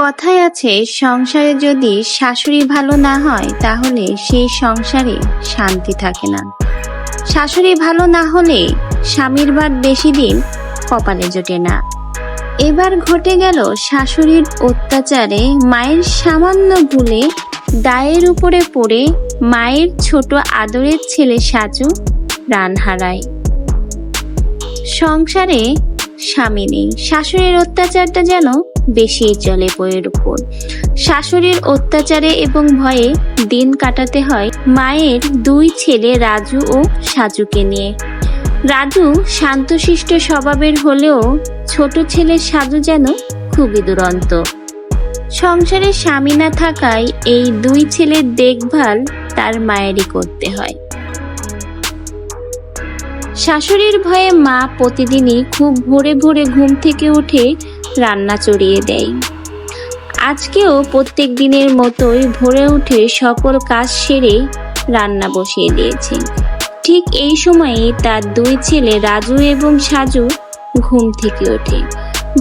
কথায় আছে, সংসারে যদি শাশুড়ি ভালো না হয় তাহলে সেই সংসারে শান্তি থাকে না। শাশুড়ি ভালো না হলে স্বামীর ভাত বেশি দিন কপালে জোটে না। এবার ঘটে গেল শাশুড়ির অত্যাচারে মায়ের সামান্য ভুলে দায়ের উপরে পড়ে মায়ের ছোট আদরের ছেলে সাজু প্রাণ হারায়। সংসারে স্বামী নেই, শাশুড়ির অত্যাচারটা যেন বেশি চলে বইয়ের উপর। শাশুড়ির অত্যাচারে এবং ভয়ে দিন কাটাতে হয় মায়ের দুই ছেলে রাজু ও সাজুকে নিয়ে। রাজু শান্তশিষ্ট স্বভাবের হলেও ছোট ছেলে সাজু যেন খুবই দুরন্ত। সংসারে স্বামী না থাকায় এই দুই ছেলের দেখভাল তার মায়েরই করতে হয়। শাশুড়ির ভয়ে মা প্রতিদিনই খুব ভোরে ভোরে ঘুম থেকে উঠে রান্না চড়িয়ে দেয়। আজকেও প্রত্যেক দিনের মতোই ভোরে উঠে সকল কাজ সেরে রান্না বসিয়ে দিয়েছে। ঠিক এই সময়ে তার দুই ছেলে রাজু এবং সাজু ঘুম থেকে ওঠে।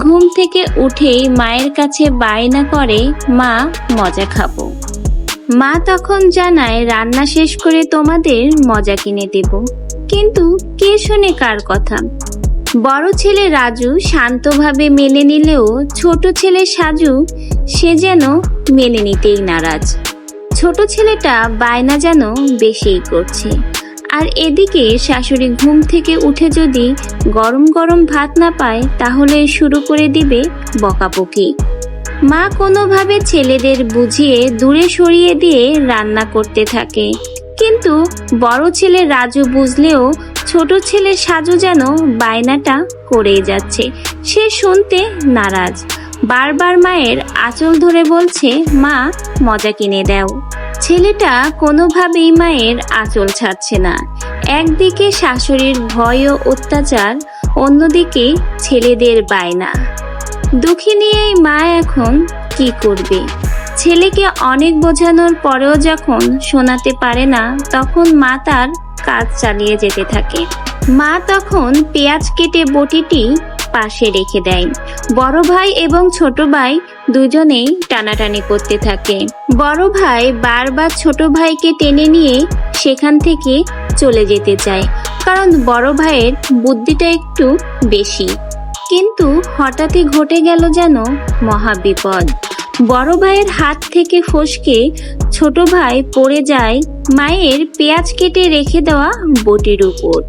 ঘুম থেকে উঠেই মায়ের কাছে বায়না করে, মা মজা খাবো। মা তখন জানায়, রান্না শেষ করে তোমাদের মজা কিনে দেব। কিন্তু কে শোনে কার কথা? বড় ছেলে রাজু শান্তভাবে মেনে নিলেও ছোট ছেলে সাজু সে যেন মেনে নিতেই নারাজ। ছোট ছেলেটা বায়না যেন বেশিই করছে। আর এদিকে শাশুড়ি ঘুম থেকে উঠে যদি গরম গরম ভাত না পায় তাহলে শুরু করে দিবে বকাবকি। মা কোনোভাবে ছেলেদের বুঝিয়ে দূরে সরিয়ে দিয়ে রান্না করতে থাকে। কিন্তু বড় ছেলে রাজু বুঝলেও ছোট ছেলে সাজু যেন বায়নাটা করেই যাচ্ছে। সে শুনতে নারাজ, বারবার মায়ের আঁচল ধরে বলছে, মা মজা কিনে দাও। ছেলেটা কোনোভাবেই মায়ের আঁচল ছাড়ছে না। একদিকে শাশুড়ির ভয় ও অত্যাচার, অন্যদিকে ছেলেদের বায়না। দুঃখী নিয়েই মা এখন কি করবে? ছেলেকে অনেক বোঝানোর পরেও যখন শোনাতে পারে না, তখন মা তার কাজ চালিয়ে যেতে থাকে। মা তখন পেঁয়াজ কেটে বটিটি পাশে রেখে দেয়। বড় ভাই এবং ছোট ভাই দুজনেই টানাটানি করতে থাকে। বড় ভাই বারবার ছোট ভাইকে টেনে নিয়ে সেখান থেকে চলে যেতে চায়, কারণ বড় ভাইয়ের বুদ্ধিটা একটু বেশি। কিন্তু হঠাৎই ঘটে গেল যেন মহাবিপদ। বড় ভাইয়ের হাত থেকে ফসকে ছোট ভাই পড়ে যায় মায়ের পেঁয়াজ কেটে রেখে দেওয়া বটির উপর।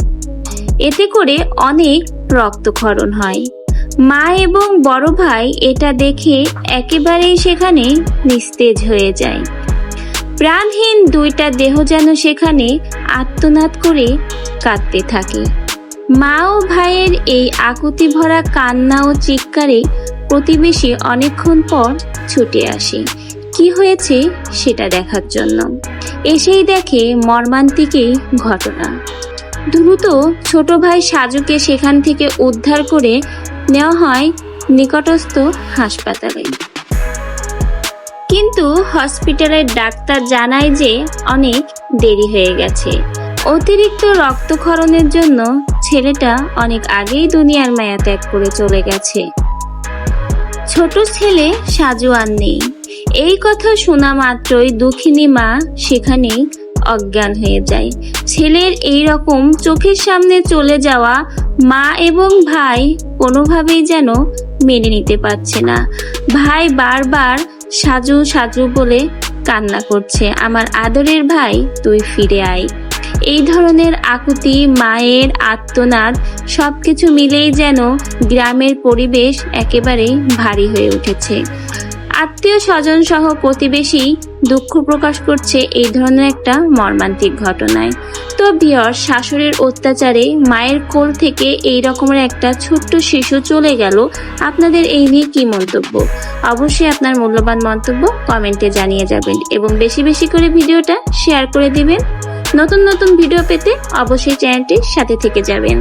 এতে করে অনেক রক্তক্ষরণ হয়। মা এবং বড় ভাই এটা দেখে একেবারেই সেখানে নিস্তেজ হয়ে যায়। প্রাণহীন দুইটা দেহ যেন সেখানে আর্তনাদ করে কাঁদতে থাকে। মা ও ভাইয়ের এই আকুতি ভরা কান্না ও চিৎকারে প্রতিবেশী অনেকক্ষণ পর ছুটে আসে কি হয়েছে সেটা দেখার জন্য। এসেই দেখে মর্মান্তিক এই ঘটনা। দ্রুত ছোট ভাই সাজুকে সেখান থেকে উদ্ধার করে নেওয়া হয় নিকটস্থ হাসপাতালে। কিন্তু হসপিটালের ডাক্তার জানায় যে অনেক দেরি হয়ে গেছে। অতিরিক্ত রক্তক্ষরণের জন্য ছেলেটা অনেক আগেই দুনিয়ার মায়া ত্যাগ করে চলে গেছে। ছোট ছেলে সাজু আর নেই। এই কথা শোনা মাত্রই দুঃখিনী মা সেখানেই অজ্ঞান হয়ে যায়। ছেলের এই রকম চোখের সামনে চলে যাওয়া মা এবং ভাই কোনোভাবেই যেন মেনে নিতে পারছে না। ভাই বারবার সাজু সাজু বলে কান্না করছে, আমার আদরের ভাই তুই ফিরে আয়। এই ধরনের আকুতি, মায়ের আর্তনাদ সবকিছু মিলেই যেন গ্রামের পরিবেশ একেবারে ভারী হয়ে উঠেছে। আত্মীয় স্বজন সহ প্রতিবেশী দুঃখ প্রকাশ করছে এই ধরনের একটা মর্মান্তিক ঘটনায়। তো ভিউয়ার্স, শাশুড়ির অত্যাচারে মায়ের কোল থেকে এই রকমের একটা ছোট্ট শিশু চলে গেল। আপনাদের এই নিয়ে কি মন্তব্য? অবশ্যই আপনার মূল্যবান মন্তব্য কমেন্টে জানিয়ে যাবেন এবং বেশি বেশি করে ভিডিওটা শেয়ার করে দিবেন। নতুন নতুন ভিডিও পেতে অবশ্যই চ্যানেলটির সাথে থেকে যাবেন।